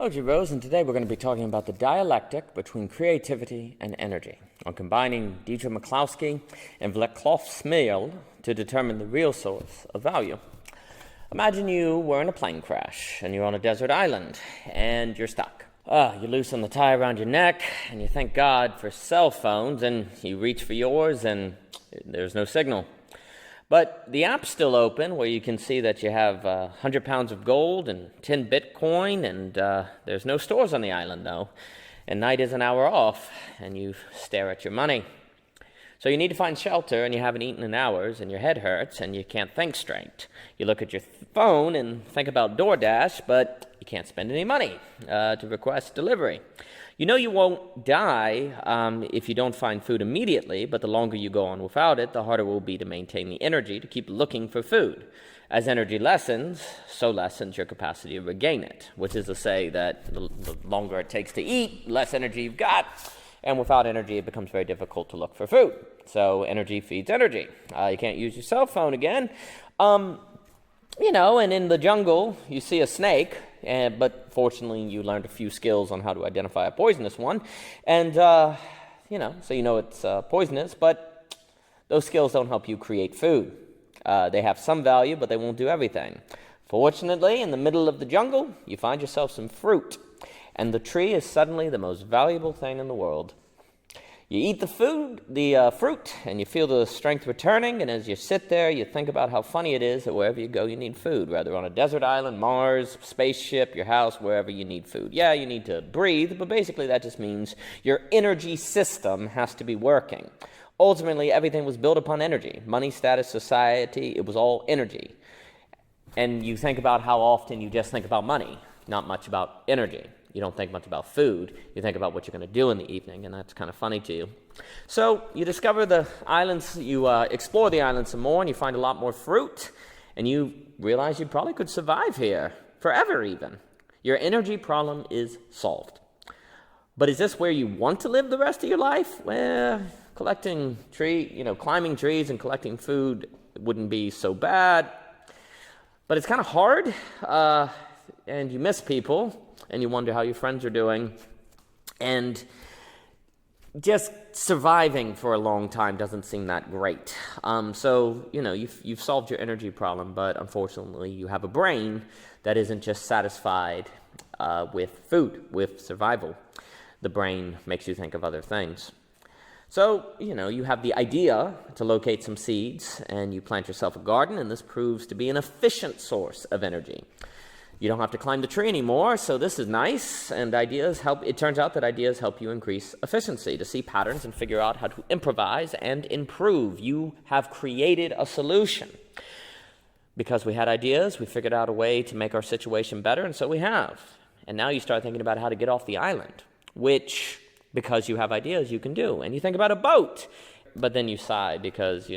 Georgie Rose, and today we're going to be talking about the dialectic between creativity and energy, on combining Dietrich McCloskey and Vleclav Smil to determine the real source of value. Imagine you were in a plane crash, and you're on a desert island, and you're stuck. You loosen the tie around your neck, and you thank God for cell phones, and you reach for yours, and there's no signal. But the app's still open, where you can see that you have 100 pounds of gold and 10 Bitcoin, and there's no stores on the island, though. And night is an hour off, and you stare at your money. So you need to find shelter, and you haven't eaten in hours, and your head hurts, and you can't think straight. You look at your phone and think about DoorDash, but you can't spend any money to request delivery. You know you won't die if you don't find food immediately, but the longer you go on without it, the harder it will be to maintain the energy to keep looking for food. As energy lessens, so lessens your capacity to regain it, which is to say that the longer it takes to eat, less energy you've got, and without energy, it becomes very difficult to look for food. So energy feeds energy. You can't use your cell phone again. And in the jungle, you see a snake, but fortunately you learned a few skills on how to identify a poisonous one. And, so you know it's poisonous, but those skills don't help you create food. They have some value, but they won't do everything. Fortunately, in the middle of the jungle, you find yourself some fruit, and the tree is suddenly the most valuable thing in the world. You eat the fruit, and you feel the strength returning, and as you sit there, you think about how funny it is that wherever you go, you need food, whether on a desert island, Mars, spaceship, your house, wherever you need food. Yeah, you need to breathe, but basically that just means your energy system has to be working. Ultimately, everything was built upon energy. Money, status, society, it was all energy. And you think about how often you just think about money, not much about energy. You don't think much about food. You think about what you're going to do in the evening, and that's kind of funny to you. So you discover the islands, you explore the island some more, and you find a lot more fruit, and you realize you probably could survive here forever even. Your energy problem is solved. But is this where you want to live the rest of your life? Well, climbing trees and collecting food wouldn't be so bad. But it's kind of hard, and you miss people, and you wonder how your friends are doing, and just surviving for a long time doesn't seem that great. You've solved your energy problem, but unfortunately you have a brain that isn't just satisfied with food, with survival. The brain makes you think of other things. So, you have the idea to locate some seeds, and you plant yourself a garden, and this proves to be an efficient source of energy. You don't have to climb the tree anymore, so this is nice, and it turns out that ideas help you increase efficiency, to see patterns and figure out how to improvise and improve. You have created a solution. Because we had ideas, we figured out a way to make our situation better, and so we have. And now you start thinking about how to get off the island, which, because you have ideas, you can do. And you think about a boat, but then you sigh because,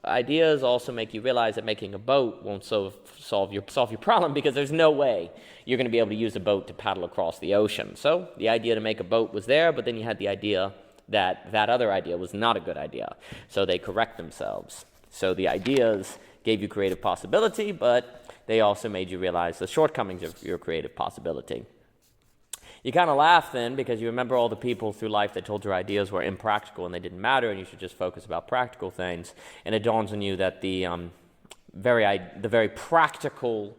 ideas also make you realize that making a boat won't solve your problem, because there's no way you're going to be able to use a boat to paddle across the ocean. So the idea to make a boat was there, but then you had the idea that other idea was not a good idea. So they correct themselves. So the ideas gave you creative possibility, but they also made you realize the shortcomings of your creative possibility. You kind of laugh then because you remember all the people through life that told your ideas were impractical and they didn't matter and you should just focus about practical things. And it dawns on you that the very practical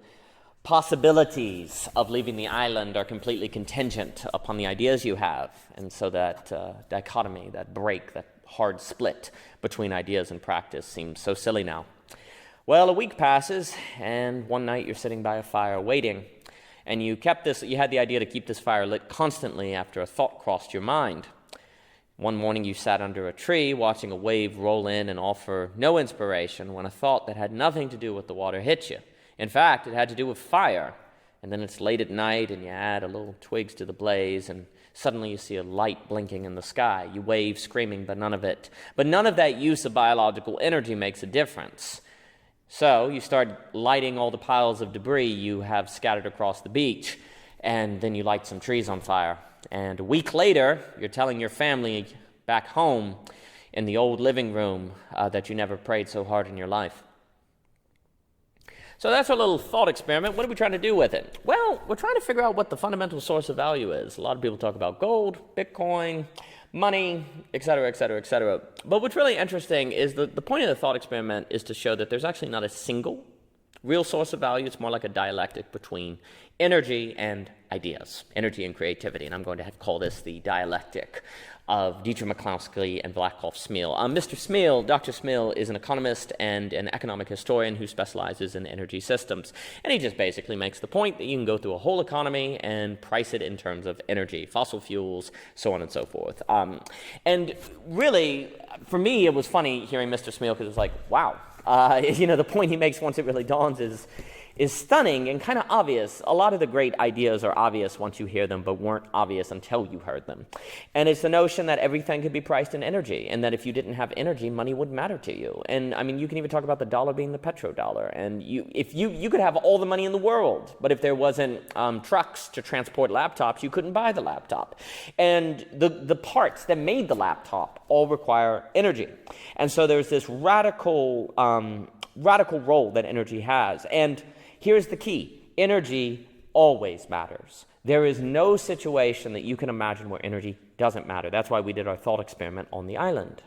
possibilities of leaving the island are completely contingent upon the ideas you have. And so that dichotomy, that break, that hard split between ideas and practice seems so silly now. Well, a week passes, and one night you're sitting by a fire waiting. And you had the idea to keep this fire lit constantly after a thought crossed your mind. One morning you sat under a tree watching a wave roll in and offer no inspiration when a thought that had nothing to do with the water hit you. In fact, it had to do with fire. And then it's late at night and you add a little twigs to the blaze and suddenly you see a light blinking in the sky. You wave screaming, but none of that use of biological energy makes a difference. So you start lighting all the piles of debris you have scattered across the beach, and then you light some trees on fire. And a week later, you're telling your family back home in the old living room that you never prayed so hard in your life. So that's our little thought experiment. What are we trying to do with it? Well, we're trying to figure out what the fundamental source of value is. A lot of people talk about gold, Bitcoin, money, et cetera, et cetera, et cetera. But what's really interesting is the point of the thought experiment is to show that there's actually not a single real source of value. It's more like a dialectic between energy and ideas, energy and creativity. And I'm going to call this the dialectic of Dietrich McCloskey and Vaclav Smil. Mr. Smil, Dr. Smil, is an economist and an economic historian who specializes in energy systems. And he just basically makes the point that you can go through a whole economy and price it in terms of energy, fossil fuels, so on and so forth. And really, for me, it was funny hearing Mr. Smil because it was like, wow. The point he makes once it really dawns is stunning and kind of obvious. A lot of the great ideas are obvious once you hear them, but weren't obvious until you heard them. And it's the notion that everything could be priced in energy, and that if you didn't have energy, money wouldn't matter to you. And I mean, you can even talk about the dollar being the petrodollar. And if you could have all the money in the world, but if there wasn't trucks to transport laptops, you couldn't buy the laptop. And the parts that made the laptop all require energy. And so there's this radical role that energy has. And here's the key. Energy always matters. There is no situation that you can imagine where energy doesn't matter. That's why we did our thought experiment on the island.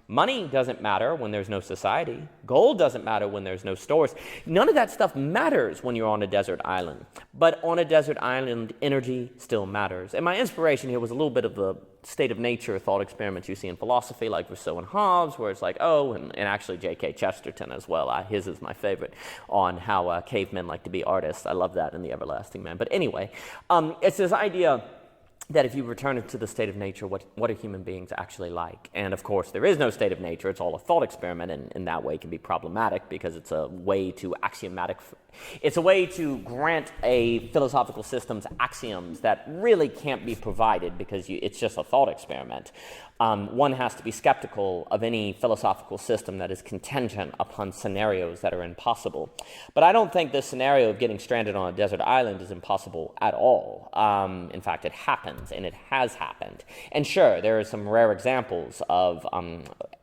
Money doesn't matter when there's no society. Gold doesn't matter when there's no stores. None of that stuff matters when you're on a desert island. But on a desert island, energy still matters. And my inspiration here was a little bit of the state of nature thought experiments you see in philosophy, like Rousseau and Hobbes, where it's like, and actually G.K. Chesterton as well. His is my favorite, on how cavemen like to be artists. I love that in The Everlasting Man. But anyway, it's this idea that if you return it to the state of nature, what are human beings actually like? And of course, there is no state of nature. It's all a thought experiment, and in that way can be problematic because it's a way to grant a philosophical system's axioms that really can't be provided because it's just a thought experiment. One has to be skeptical of any philosophical system that is contingent upon scenarios that are impossible. But I don't think the scenario of getting stranded on a desert island is impossible at all. In fact, it happens, and it has happened. And sure, there are some rare examples of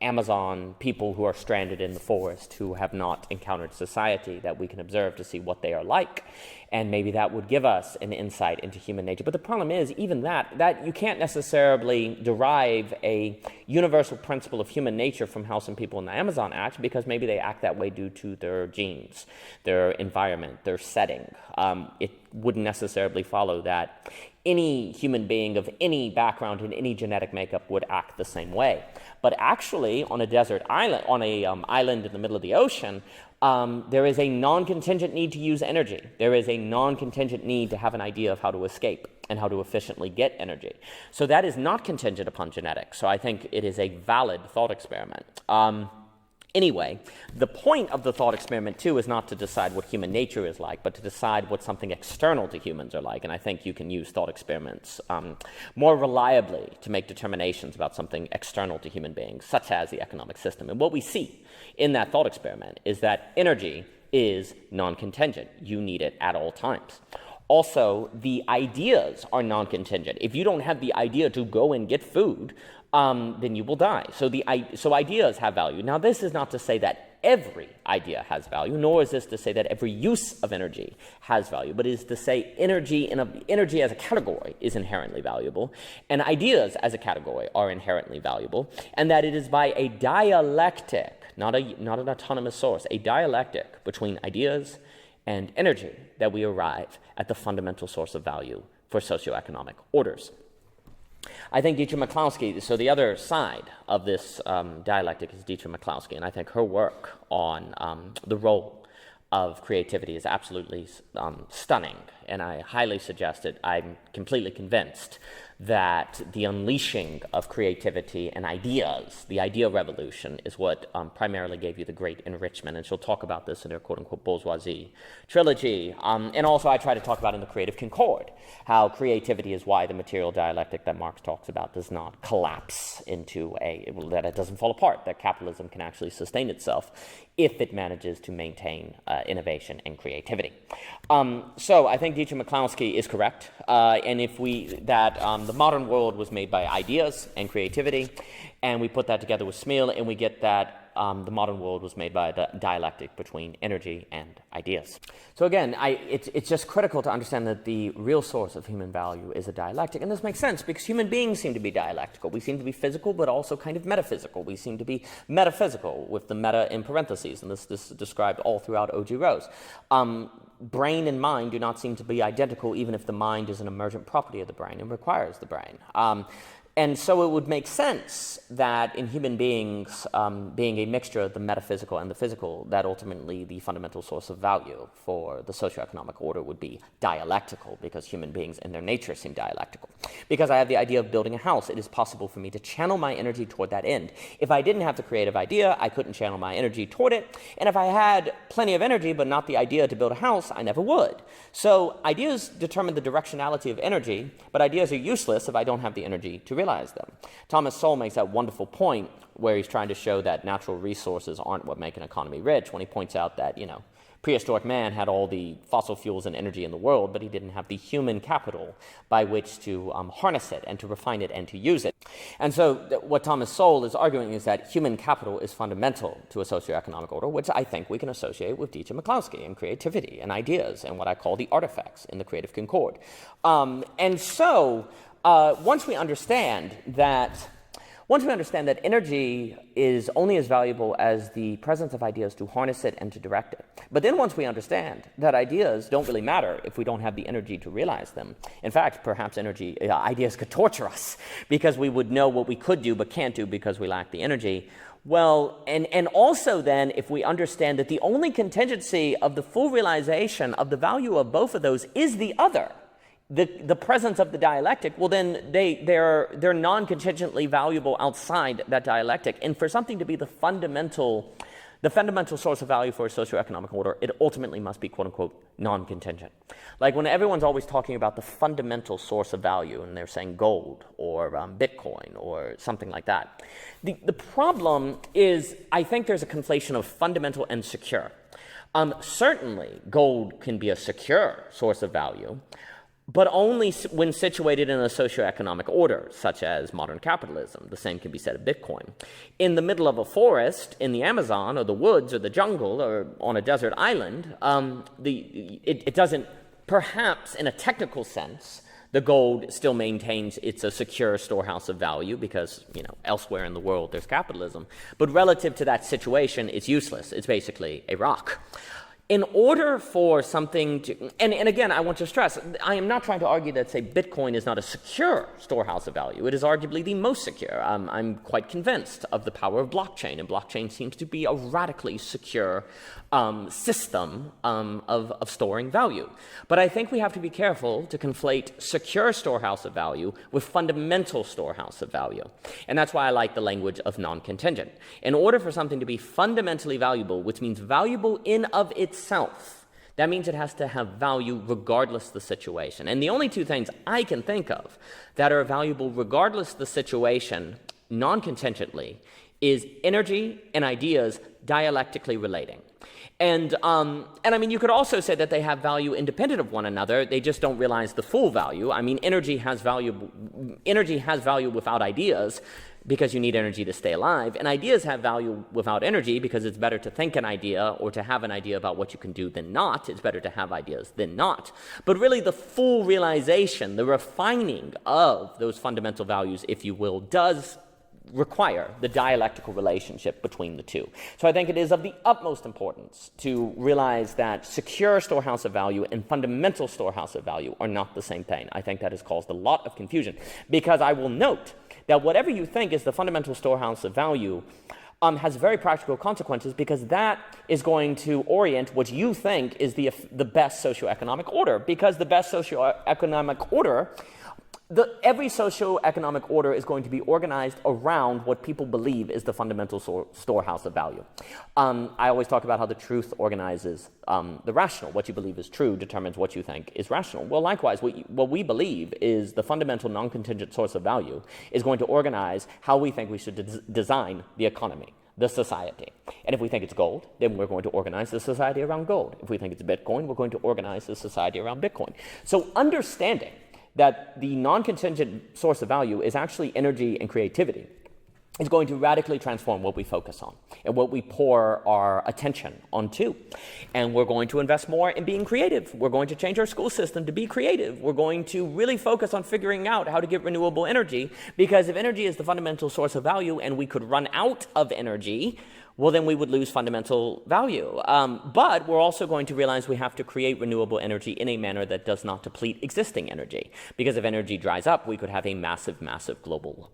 Amazon people who are stranded in the forest who have not encountered society that we can observe to see what they are like. And maybe that would give us an insight into human nature. But the problem is, even that you can't necessarily derive a universal principle of human nature from how some people in the Amazon act, because maybe they act that way due to their genes, their environment, their setting. It wouldn't necessarily follow that any human being of any background and any genetic makeup would act the same way. But actually, on a desert island, on a island in the middle of the ocean, there is a non-contingent need to use energy. There is a non-contingent need to have an idea of how to escape and how to efficiently get energy. So that is not contingent upon genetics. So I think it is a valid thought experiment. Anyway, the point of the thought experiment, too, is not to decide what human nature is like, but to decide what something external to humans are like. And I think you can use thought experiments more reliably to make determinations about something external to human beings, such as the economic system. And what we see in that thought experiment is that energy is non-contingent. You need it at all times. Also, the ideas are non-contingent. If you don't have the idea to go and get food, then you will die. So ideas have value. Now, this is not to say that every idea has value, nor is this to say that every use of energy has value, but it is to say energy as a category is inherently valuable, and ideas as a category are inherently valuable, and that it is by a dialectic, not an autonomous source, a dialectic between ideas and energy that we arrive at the fundamental source of value for socioeconomic orders. I think Dietrich McCloskey, so the other side of this dialectic is Dietrich McCloskey, and I think her work on the role of creativity is absolutely stunning, and I highly suggest it. I'm completely convinced that the unleashing of creativity and ideas, the idea revolution, is what primarily gave you the great enrichment. And she'll talk about this in her quote-unquote bourgeoisie trilogy. And also I try to talk about in the Creative Concord how creativity is why the material dialectic that Marx talks about does not collapse into that it doesn't fall apart, that capitalism can actually sustain itself if it manages to maintain innovation and creativity. So I think Dietrich McCloskey is correct, and if the modern world was made by ideas and creativity, and we put that together with Smil, and we get that the modern world was made by a dialectic between energy and ideas. So again, it's just critical to understand that the real source of human value is a dialectic. And this makes sense because human beings seem to be dialectical. We seem to be physical, but also kind of metaphysical. We seem to be metaphysical, with the meta in parentheses, and this is described all throughout O.G. Rose. Brain and mind do not seem to be identical, even if the mind is an emergent property of the brain and requires the brain. And so it would make sense that in human beings, being a mixture of the metaphysical and the physical, that ultimately the fundamental source of value for the socioeconomic order would be dialectical, because human beings in their nature seem dialectical. Because I have the idea of building a house, it is possible for me to channel my energy toward that end. If I didn't have the creative idea, I couldn't channel my energy toward it. And if I had plenty of energy but not the idea to build a house, I never would. So ideas determine the directionality of energy, but ideas are useless if I don't have the energy to realize them. Thomas Sowell makes that wonderful point where he's trying to show that natural resources aren't what make an economy rich, when he points out that, prehistoric man had all the fossil fuels and energy in the world, but he didn't have the human capital by which to harness it and to refine it and to use it. And so what Thomas Sowell is arguing is that human capital is fundamental to a socioeconomic order, which I think we can associate with Dietrich Maclowski and creativity and ideas and what I call the artifacts in the creative concord. And so once we understand that energy is only as valuable as the presence of ideas to harness it and to direct it. But then once we understand that ideas don't really matter if we don't have the energy to realize them. In fact, perhaps ideas could torture us because we would know what we could do but can't do because we lack the energy. Well, and also then, if we understand that the only contingency of the full realization of the value of both of those is the other, the presence of the dialectic, well then they're non-contingently valuable outside that dialectic. And for something to be the fundamental source of value for a socioeconomic order, it ultimately must be quote-unquote non-contingent. Like when everyone's always talking about the fundamental source of value, and they're saying gold or Bitcoin or something like that. The problem is, I think there's a conflation of fundamental and secure. Certainly, gold can be a secure source of value, but only when situated in a socioeconomic order, such as modern capitalism. The same can be said of Bitcoin. In the middle of a forest, in the Amazon, or the woods, or the jungle, or on a desert island, it doesn't, perhaps in a technical sense, the gold still maintains it's a secure storehouse of value because, elsewhere in the world there's capitalism. But relative to that situation, it's useless. It's basically a rock. In order for something to, and again, I want to stress, I am not trying to argue that, say, Bitcoin is not a secure storehouse of value. It is arguably the most secure. I'm quite convinced of the power of blockchain, and blockchain seems to be a radically secure system of storing value. But I think we have to be careful to conflate secure storehouse of value with fundamental storehouse of value. And that's why I like the language of non-contingent. In order for something to be fundamentally valuable, which means valuable in of itself, that means it has to have value regardless of the situation. And the only two things I can think of that are valuable regardless of the situation, non-contingently, is energy and ideas dialectically relating. And I mean, you could also say that they have value independent of one another. They just don't realize the full value. I mean, energy has value without ideas because you need energy to stay alive. And ideas have value without energy because it's better to think an idea or to have an idea about what you can do than not. It's better to have ideas than not. But really the full realization, the refining of those fundamental values, if you will, does require the dialectical relationship between the two. So I think it is of the utmost importance to realize that secure storehouse of value and fundamental storehouse of value are not the same thing. I think that has caused a lot of confusion because I will note that whatever you think is the fundamental storehouse of value has very practical consequences because that is going to orient what you think is the best socioeconomic order, because the best socioeconomic order, every socioeconomic order is going to be organized around what people believe is the fundamental storehouse of value. I always talk about how the truth organizes the rational. What you believe is true determines what you think is rational. Well, likewise, what we believe is the fundamental non-contingent source of value is going to organize how we think we should design the economy, the society. And if we think it's gold, then we're going to organize the society around gold. If we think it's Bitcoin, we're going to organize the society around Bitcoin. So understanding that the non-contingent source of value is actually energy and creativity is going to radically transform what we focus on and what we pour our attention onto. And we're going to invest more in being creative. We're going to change our school system to be creative. We're going to really focus on figuring out how to get renewable energy, because if energy is the fundamental source of value and we could run out of energy, well, then we would lose fundamental value. But we're also going to realize we have to create renewable energy in a manner that does not deplete existing energy. Because if energy dries up, we could have a massive, massive global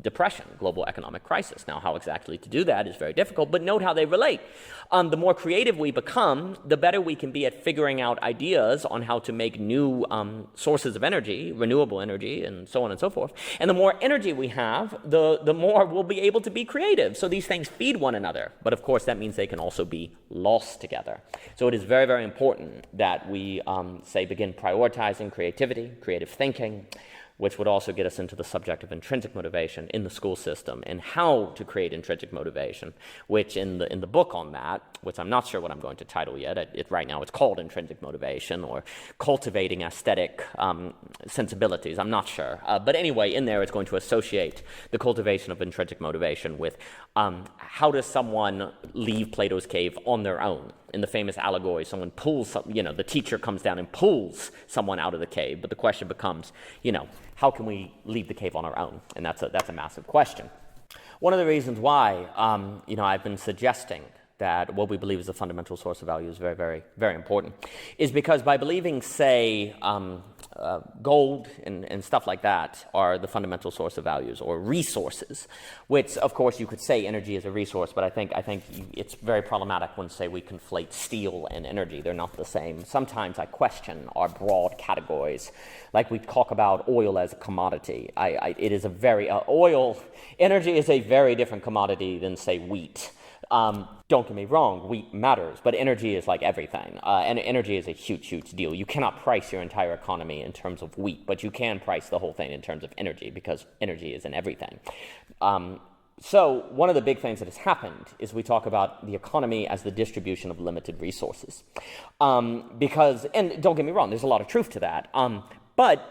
depression, global economic crisis. Now, how exactly to do that is very difficult, but note how they relate. The more creative we become, the better we can be at figuring out ideas on how to make new sources of energy, renewable energy, and so on and so forth. And the more energy we have, the more we'll be able to be creative. So these things feed one another. But of course, that means they can also be lost together. So it is very, very important that we, begin prioritizing creativity, creative thinking, which would also get us into the subject of intrinsic motivation in the school system and how to create intrinsic motivation, which in the book on that, which I'm not sure what I'm going to title yet, right now it's called Intrinsic Motivation or Cultivating Aesthetic Sensibilities, I'm not sure. But anyway, in there it's going to associate the cultivation of intrinsic motivation with how does someone leave Plato's cave on their own. In the famous allegory, someone pulls, the teacher comes down and pulls someone out of the cave, but the question becomes, how can we leave the cave on our own? And that's a massive question. One of the reasons why, I've been suggesting that what we believe is the fundamental source of value is very, very, very important is because by believing, say, gold and stuff like that are the fundamental source of values or resources, which, of course, you could say energy is a resource, but I think it's very problematic when, say, we conflate steel and energy. They're not the same. Sometimes I question our broad categories, like we talk about oil as a commodity. It is a very energy is a very different commodity than, say, wheat. Don't get me wrong, wheat matters, but energy is like everything. And energy is a huge, huge deal. You cannot price your entire economy in terms of wheat, but you can price the whole thing in terms of energy because energy is in everything. So one of the big things that has happened is we talk about the economy as the distribution of limited resources. Because, and don't get me wrong, there's a lot of truth to that. But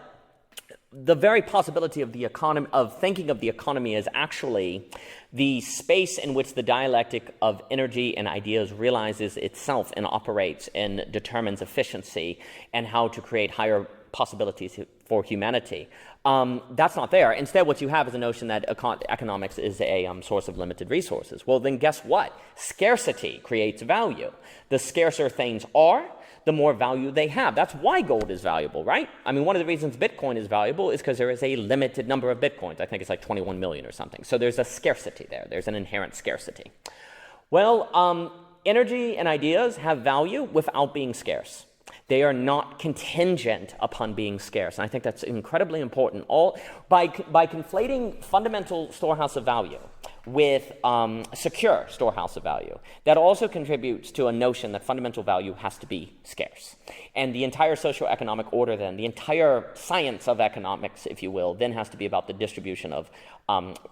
the very possibility of the economy, of thinking of the economy as actually the space in which the dialectic of energy and ideas realizes itself and operates and determines efficiency and how to create higher possibilities for humanity. That's not there. Instead, what you have is a notion that economics is a source of limited resources. Well, then guess what? Scarcity creates value. The scarcer things are, the more value they have. That's why gold is valuable, right? I mean, one of the reasons Bitcoin is valuable is because there is a limited number of Bitcoins. I think it's like 21 million or something. So there's a scarcity there. There's an inherent scarcity. Well, energy and ideas have value without being scarce. They are not contingent upon being scarce. And I think that's incredibly important. By conflating fundamental storehouse of value with secure storehouse of value, that also contributes to a notion that fundamental value has to be scarce. And the entire socioeconomic order then, the entire science of economics, if you will, then has to be about the distribution of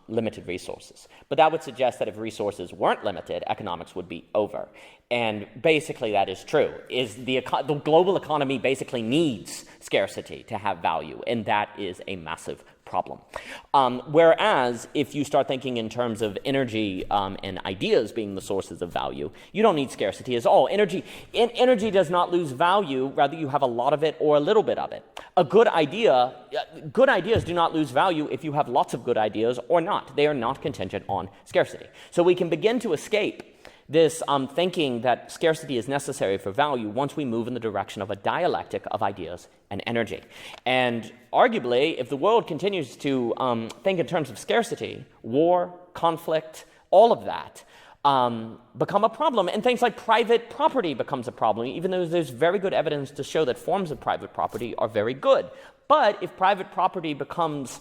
limited resources. But that would suggest that if resources weren't limited, economics would be over. And basically that is true. The global economy basically needs scarcity to have value, and that is a massive problem. Whereas if you start thinking in terms of energy and ideas being the sources of value, you don't need scarcity at all. Energy does not lose value, rather you have a lot of it or a little bit of it. Good ideas do not lose value if you have lots of good ideas or not. They are not contingent on scarcity. So we can begin to escape this thinking that scarcity is necessary for value once we move in the direction of a dialectic of ideas and energy. And arguably, if the world continues to think in terms of scarcity, war, conflict, all of that become a problem. And things like private property becomes a problem, even though there's very good evidence to show that forms of private property are very good. But if private property becomes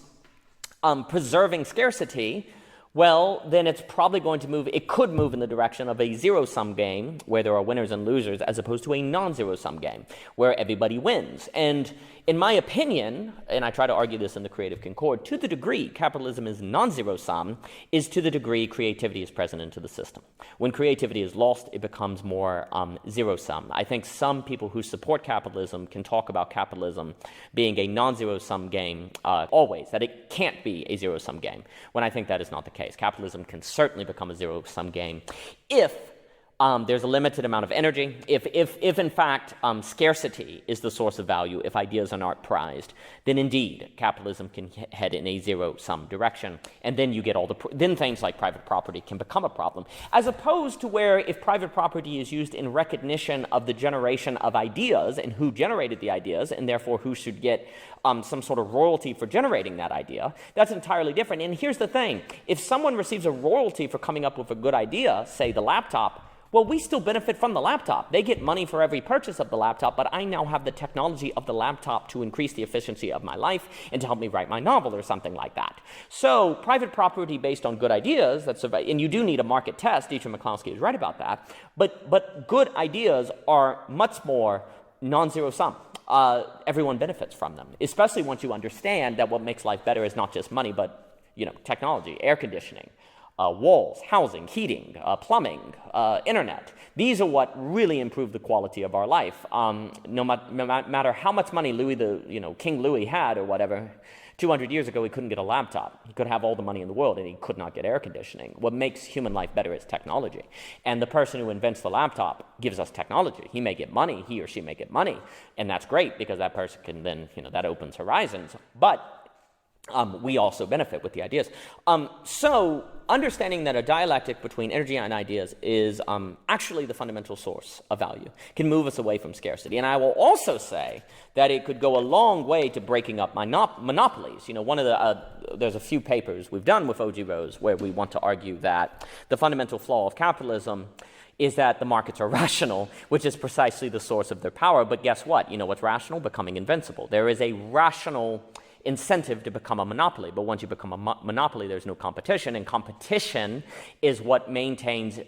preserving scarcity, well, then it's probably going to move, it could move in the direction of a zero-sum game where there are winners and losers as opposed to a non-zero-sum game where everybody wins. And in my opinion, and I try to argue this in the Creative Concord, to the degree capitalism is non-zero-sum is to the degree creativity is present into the system. When creativity is lost, it becomes more zero-sum. I think some people who support capitalism can talk about capitalism being a non-zero-sum game always, that it can't be a zero-sum game, when I think that is not the case. case. Capitalism can certainly become a zero-sum game if there's a limited amount of energy. If in fact scarcity is the source of value, if ideas are not prized, then indeed capitalism can head in a zero-sum direction, and then you get then things like private property can become a problem, as opposed to where if private property is used in recognition of the generation of ideas and who generated the ideas, and therefore who should get some sort of royalty for generating that idea, that's entirely different. And here's the thing: if someone receives a royalty for coming up with a good idea, say the laptop, well, we still benefit from the laptop. They get money for every purchase of the laptop, but I now have the technology of the laptop to increase the efficiency of my life and to help me write my novel or something like that. So private property based on good ideas, and you do need a market test, Dietrich McCloskey is right about that, but good ideas are much more non-zero sum. Everyone benefits from them, especially once you understand that what makes life better is not just money, but technology, air conditioning, walls, housing, heating, plumbing, internet. These are what really improve the quality of our life. No matter how much money King Louis had or whatever, 200 years ago he couldn't get a laptop. He could have all the money in the world and he could not get air conditioning. What makes human life better is technology. And the person who invents the laptop gives us technology. He may get money, he or she may get money, and that's great because that person can then, that opens horizons. But we also benefit with the ideas. So understanding that a dialectic between energy and ideas is actually the fundamental source of value, can move us away from scarcity. And I will also say that it could go a long way to breaking up monopolies. There's a few papers we've done with O.G. Rose where we want to argue that the fundamental flaw of capitalism is that the markets are rational, which is precisely the source of their power. But guess what? What's rational? Becoming invincible. There is a rational incentive to become a monopoly, but once you become a monopoly, there's no competition, and competition is what maintains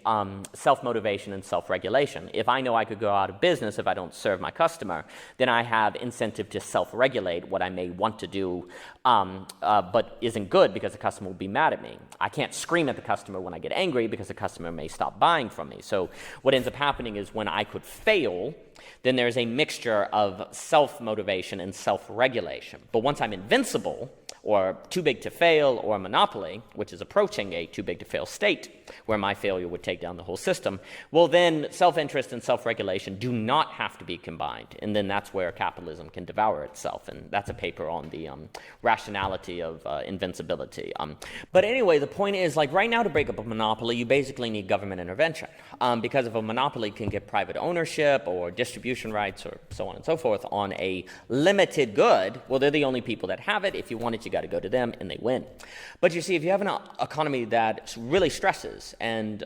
self-motivation and self-regulation. If I know I could go out of business if I don't serve my customer, then I have incentive to self-regulate what I may want to do, but isn't good because the customer will be mad at me. I can't scream at the customer when I get angry because the customer may stop buying from me. So what ends up happening is when I could fail, then there's a mixture of self-motivation and self-regulation. But once I'm invincible, or too big to fail, or a monopoly, which is approaching a too big to fail state, where my failure would take down the whole system, well then self-interest and self-regulation do not have to be combined. And then that's where capitalism can devour itself. And that's a paper on the rationality of invincibility. But anyway, the point is, right now to break up a monopoly, you basically need government intervention. Because if a monopoly can get private ownership or distribution rights or so on and so forth on a limited good, well, they're the only people that have it. If you want it, you got to go to them, and they win. But you see, if you have an economy that really stresses and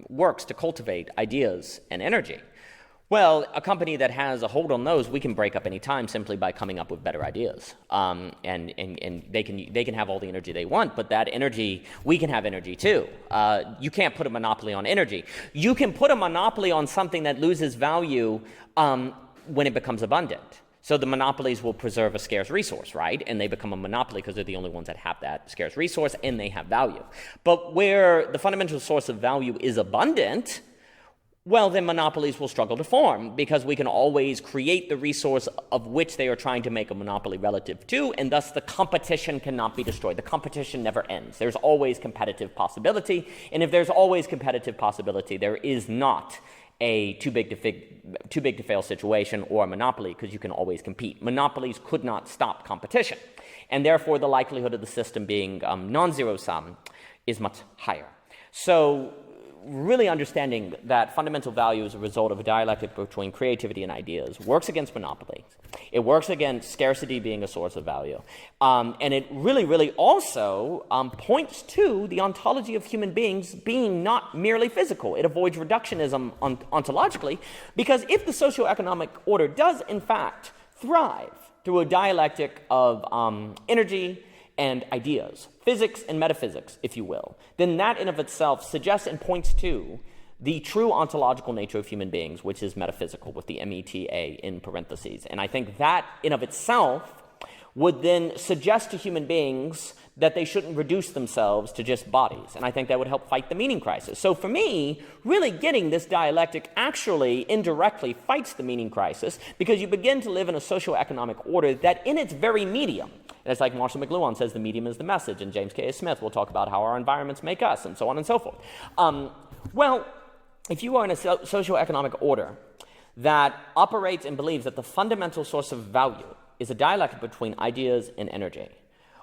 works to cultivate ideas and energy, well, a company that has a hold on those, we can break up any time simply by coming up with better ideas. And they can have all the energy they want, but that energy, we can have energy too. You can't put a monopoly on energy. You can put a monopoly on something that loses value when it becomes abundant. So the monopolies will preserve a scarce resource, right? And they become a monopoly because they're the only ones that have that scarce resource and they have value. But where the fundamental source of value is abundant, well, then monopolies will struggle to form because we can always create the resource of which they are trying to make a monopoly relative to, and thus the competition cannot be destroyed. The competition never ends. There's always competitive possibility, and if there's always competitive possibility, there is not a too big to fail situation or a monopoly because you can always compete. Monopolies could not stop competition, and therefore the likelihood of the system being non-zero sum is much higher. So really understanding that fundamental value is a result of a dialectic between creativity and ideas works against monopolies. It works against scarcity being a source of value. And it really also points to the ontology of human beings being not merely physical. It avoids reductionism ontologically, because if the socioeconomic order does in fact thrive through a dialectic of energy and ideas, physics and metaphysics, if you will, then that in of itself suggests and points to the true ontological nature of human beings, which is metaphysical, with the META in parentheses. And I think that in of itself would then suggest to human beings that they shouldn't reduce themselves to just bodies. And I think that would help fight the meaning crisis. So for me, really getting this dialectic actually indirectly fights the meaning crisis, because you begin to live in a socioeconomic order that in its very medium, And it's like Marshall McLuhan says, the medium is the message, and James K. Smith will talk about how our environments make us, and so on and so forth. Well, if you are in a socioeconomic order that operates and believes that the fundamental source of value is a dialectic between ideas and energy,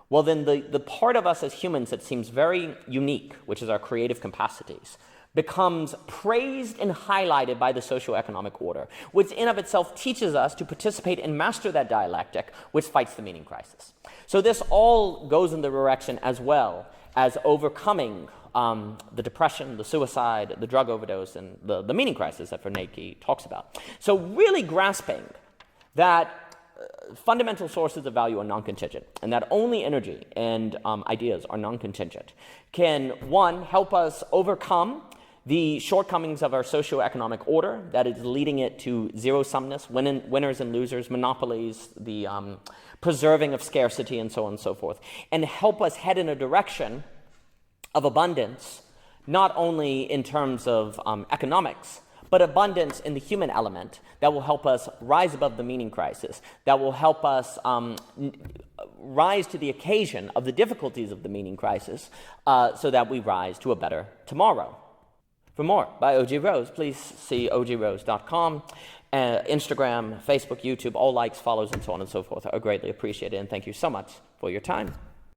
well, then the part of us as humans that seems very unique, which is our creative capacities, becomes praised and highlighted by the socioeconomic order, which in of itself teaches us to participate and master that dialectic, which fights the meaning crisis. So this all goes in the direction as well as overcoming the depression, the suicide, the drug overdose, and the meaning crisis that Bernanke talks about. So really grasping that fundamental sources of value are non-contingent, and that only energy and ideas are non-contingent, can, one, help us overcome the shortcomings of our socioeconomic order that is leading it to zero-sumness, winners and losers, monopolies, the preserving of scarcity, and so on and so forth, and help us head in a direction of abundance, not only in terms of economics, but abundance in the human element that will help us rise above the meaning crisis, that will help us rise to the occasion of the difficulties of the meaning crisis, so that we rise to a better tomorrow. For more by O.G. Rose, please see ogrose.com. Instagram, Facebook, YouTube, all likes, follows, and so on and so forth are greatly appreciated, and thank you so much for your time.